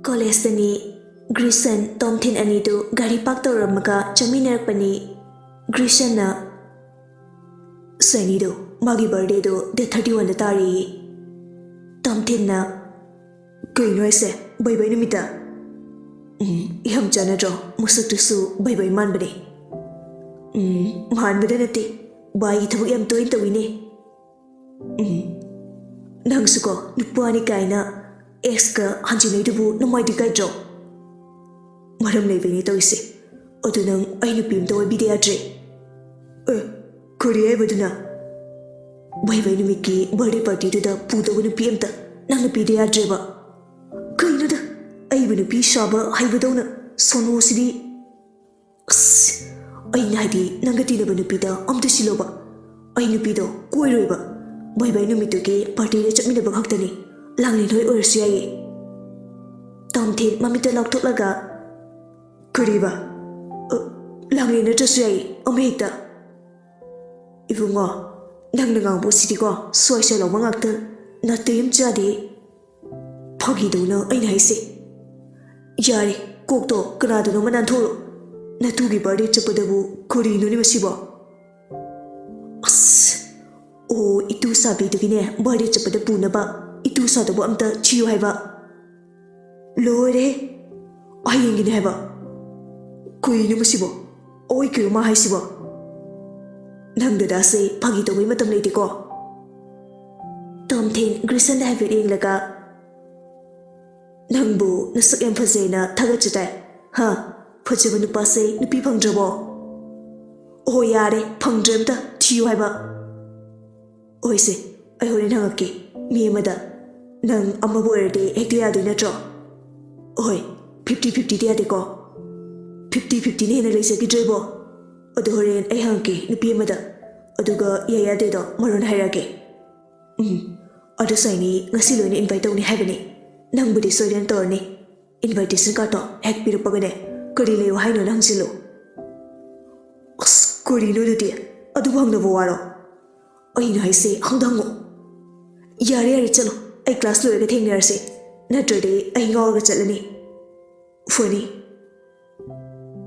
College Grison Tomthin Anidu Gari Pakto Ramaka Chaminer Pani Grishana Sanido Magi birthday do de 31 tari Tomthin na Kay noise Bye bye numita Iham Janadro Musatusu Bye bye man bade Man badanati Bye itabu yam to intawini Nangsuko Nupani kaina Eska Hanjinaidubu Namai Digaidro Madam Levini Toisi Odunang Ainupim to Bidiatre Korea Baduna Bye bye numiki birthday party to the Puto with Piemta Nanga Pediatreba Kainada I will be Shaba Hibadona Sono City I Nadi Nangatina Benupita the Siloba I Nupido Kuireba Bye bye numituki party Chamina Baktani Langin Hoi or CIA Tom Tin Mamita Loktolaga Kuriba Langin Natasai Ometa Ifungo Nangango City Go Soisha Mangakta Natim Jadi Pogiduna I Nisi Yari Kokto Kanado Manantoro Natugi Badi Chapadabu Kuri Nunimasibo Oh, itu sabi to gine body chapada punaba itu sa to amta chiu haiba lore aying gine haiba kui nu masibo oi kiru ma haisibo nang da se phagi to wi matam leiti ko Tom Thin Grison da haibe ing laga nangbu nasak yam phajena thagachita ha phajaba nu pa se nupi phangdrabo oh yare phangdremta chiu haiba Oise, I hold in hangaki, me mother. Nang Amawerde, Etia de Natro. Oi, 50-50 diadico. 50-50 in a lace gidrebo. Odorin, a hanky, Nupi mother. Oduga, Yaya dedo, Maron hierarchy. Odosini, Nasilon invite only heavenly. Nang Budi Soyan Torni. Invitation Kato, Hek Pirupagane, Corileo Hino Langsilo. Corino dear, Oduang the Voaro. I say, Hondango. Yari Richelo, I class to everything nurse. Naturally, I know the Chelani. Funny.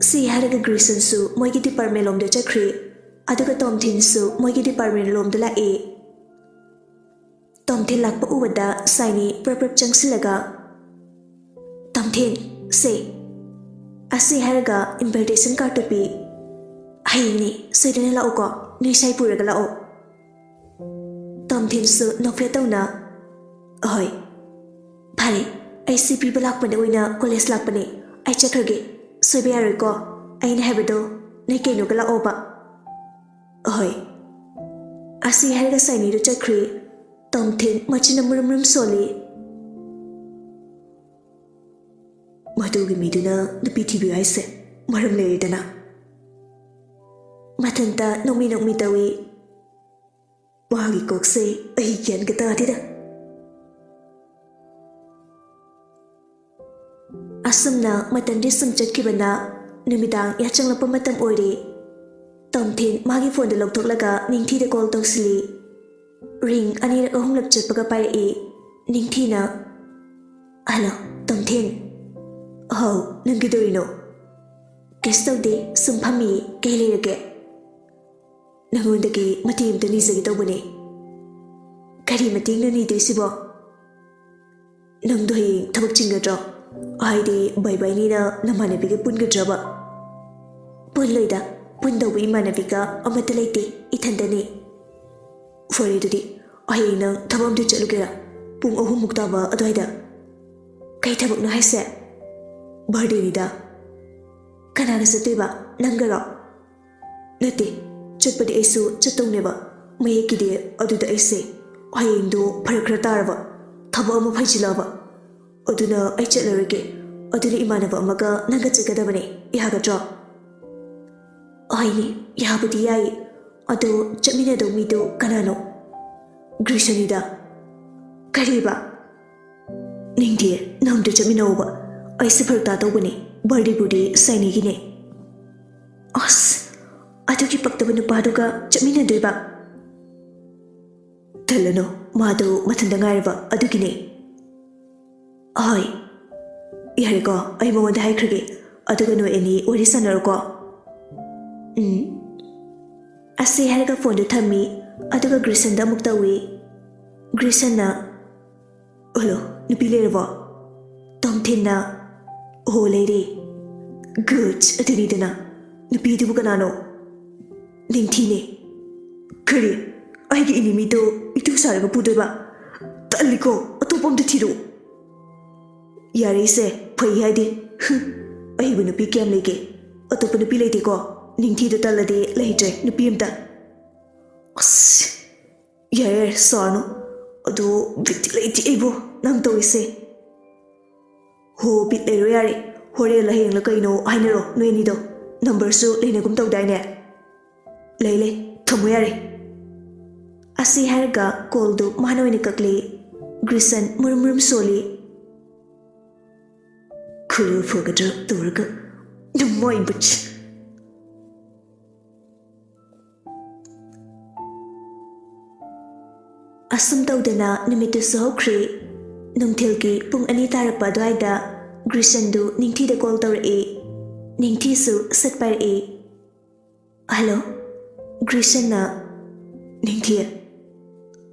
See, had a Grison so, my department lom the chakri. I took a Tom Tin so, my department lom de la A. Tom Tin lakpa uwada, signy, prep changsilaga. Tom Tin, say. I say, Haraga, invitation card to be. Haini, say the Laoko, Nisai Puragalao. Tom Thin su Nokfetona Oi Pari I see people like Panawana, Coles Lapani. I check her gate. So be a rico. I inhabit Nake Nogala Oba. Oi I see her a sign to check Tom Thin much in a murmur soli. Matugi Miduna, the PTB I said, Maram Ladana Matanta no me no mitawi. Wagi kokse ay kian kita tida. Asam na matandi samchat kibana numidang yachang la pamatam ori. Tom Thin magi phone de lok thok laga ningthi de call tok sili. Ring ani ra ahum lap chat paga pai e ningthi na. Hello Tom Thin. Oh nangidorino. Kesto de sumphami kele rage. Nangondagi matim to nizagi tawbani. Kari mating na nito isibo. Nang dohi tabak chingadro. Ahaydi bye-bye nina namanabiga pungadraba. Punloida, pundawi manabiga amatalaiti ithandani. Fore dudi, ahay nang tabam di chalugera. Pung ahum muktaba adwaida. Kay tabak na haise. Birthday nida. Kanana sa tiba, nanggaro. Nati. Chutpadi aisu chatong neba may kide aduda aise hayendo parakratarva thaba ama phaichilaba aduna ai chatlarege aduna imanaba amaga nanga chagadabane yagadro aini yabudi yai adu chamina do mido kanano Grishanida kariba ningdi namdu chamina oba aise pharta tawbane birthday budi saini gine as Aduki Paktaban Paduga, Chamina Deba Telano, Mado, Matandangarva, Adukine. Oi Yareko, ay mawanda haikrage. Aduga no any ori sanarko. Ase harga phone du thammi. Aduga Grison da mukta wi. Grison na. Olo, nupi lervo. Tom thinna. Oh lady. Good, adunidana. Nupi du bukanano. Ningthine. Kari. Aigi inimi do itu saraga pudoba. Taliko, atopam de thiru. Yare se, phai haidi. Aibu nupi kem lege. Atopa nupi lede ko. Ningthi do talade lehitre nupi amta. As. Yare sarno. Ado bit late aibu nang to ise. Ho bit lero yare. Hore la heng la kaino ainero no eni do. Number su lene gum tau daine. Lele, thomo yare. Asi harga call do mano ni kakle. Grison murmurum soli. Kuru fogadra turga. No moi butch. Asum taudana nimitu sohokri. Nungthilki pung ani tarapa dwaida. Grison do ningthi da call tor e. Ningthi su satpar e. Hello? Grison na. Ningthi.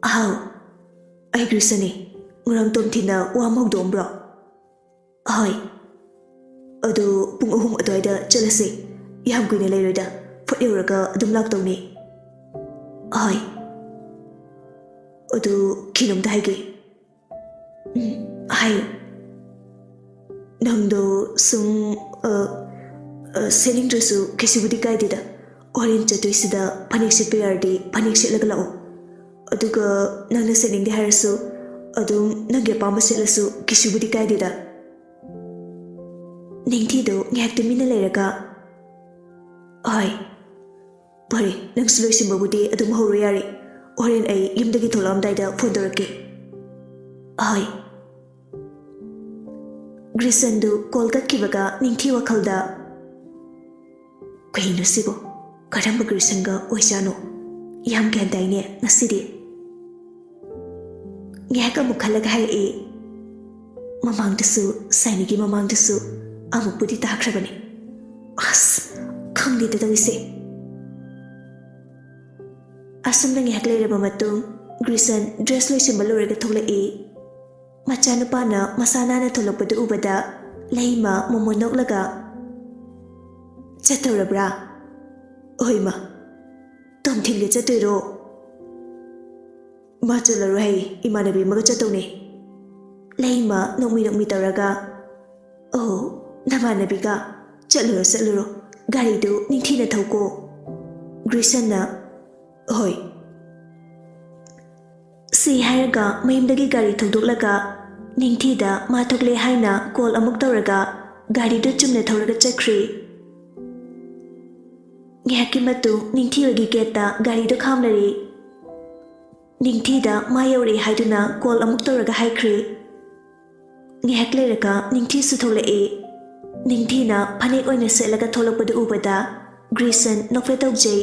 How? Ay Grison e. Ngurang tom thina wa mok dom bro. Hoy. Ado pung ahum adwaida chalase. Yam kuina leiroida. Phot yoraga adum lak tawni. Hoy. Ado kinom da haige. Hayo. Nangdo sum selling dress kisibudi kaidida. Orange chatwisida panik sipayardi panik silaga lao. Aduga nangna selling di harasu adum nangge pama selasu kisibudi kaidida. Ningthi do ngakte mina leraga. Ay. Pare nang sloi simbabudi adum horo yari. Oren ay yumdagi tholam daida phone dorake. Ay. Grison do call kakkibaga ningthi wakhalda. Kaino sibo. Karamba Grison ga oisano. Yam gandaine nasidi. Ngaka mukhalaga hai e. Mamang dasu sainigi mamang dasu. Amuk budi takrabani. As. Khangdi da dawise. Asum na ngak leiraba matung. Grison dress loi simbalorega thola e. Machanapa na masana na tholokpadu ubada leima momonok chatorabra oima tom thingge chatoiro machalaro hai imanabi maga chatone leima nokmi taraga oh namanabi ga chaluro gari do ningthina thauko Grison na hoi si hairaga mayimdagi gari thokdoklaga ningthi da ma thokle haina call amuk tawraga gari do chumne thawraga chakri ngaki matu ningthi ogi geta gari do khamlari ningthi da ma yore haiduna call amuk tawraga haikri ngakle raka ningthi su thole e ningthi na phanek oina selaga tholokpadu ubada Grison nokfe tawjei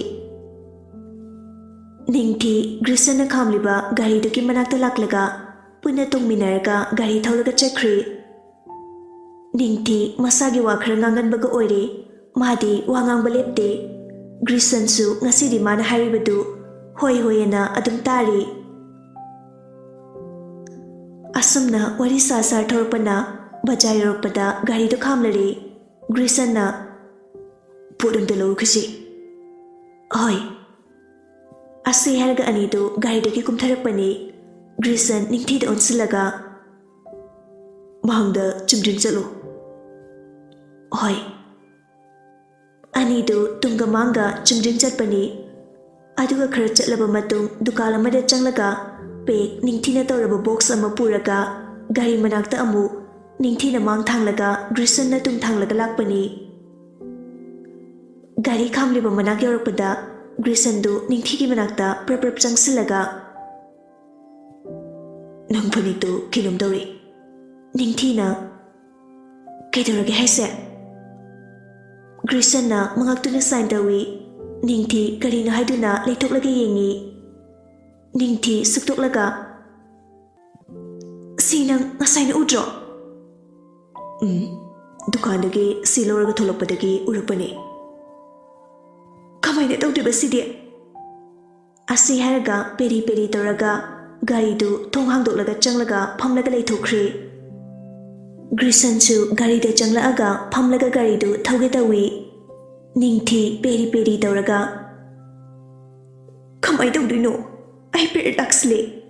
Ningthi Grison na khamliba gari do ki manakta laklaga puna tongminaraga gari thawraga chakri Ningthi masagi wakhra ngangan baga oire madi wangang balepte Grison su ngasidi mana haribadu hoi hoyena adum tari asumna wari sasar thorpana bajai roppada gari do khamlari Grison na pudum de lokasi hoi Ase harga anido gari daki kumtharapani Grison ningthi da onsilaga mahangda chumdring chalo hoi anido tunga manga chumdring chatpani aduga khara chatlaba matung dukal amada changlaga pek ningthina tawraba box ama puraga gari manakta amu ningthina mang thanglaga Grison na tung thanglaga lakpani gari khamliba manak yorakpada Grison do ningthi ki manakta prap changsilaga nang phani to kinom dori ningthi na kaidorage haise Grison na mangaktuna sign dawi ningthi karina haiduna leithoklaga yengi ningthi suktoklaga sinang ngasai na udro Dukandagi si lorga tholokpadagi urupani. Kamaina tawdiba sidi? Asi haraga peri peri tawraga gari du thong hangdoklaga changlaga phamlaga leithokre. Grisanchu gari da changlaaga phamlaga gari du thauge tawi. Ningthi peri peri tawraga. Kamai tawdino? Ai per laksle.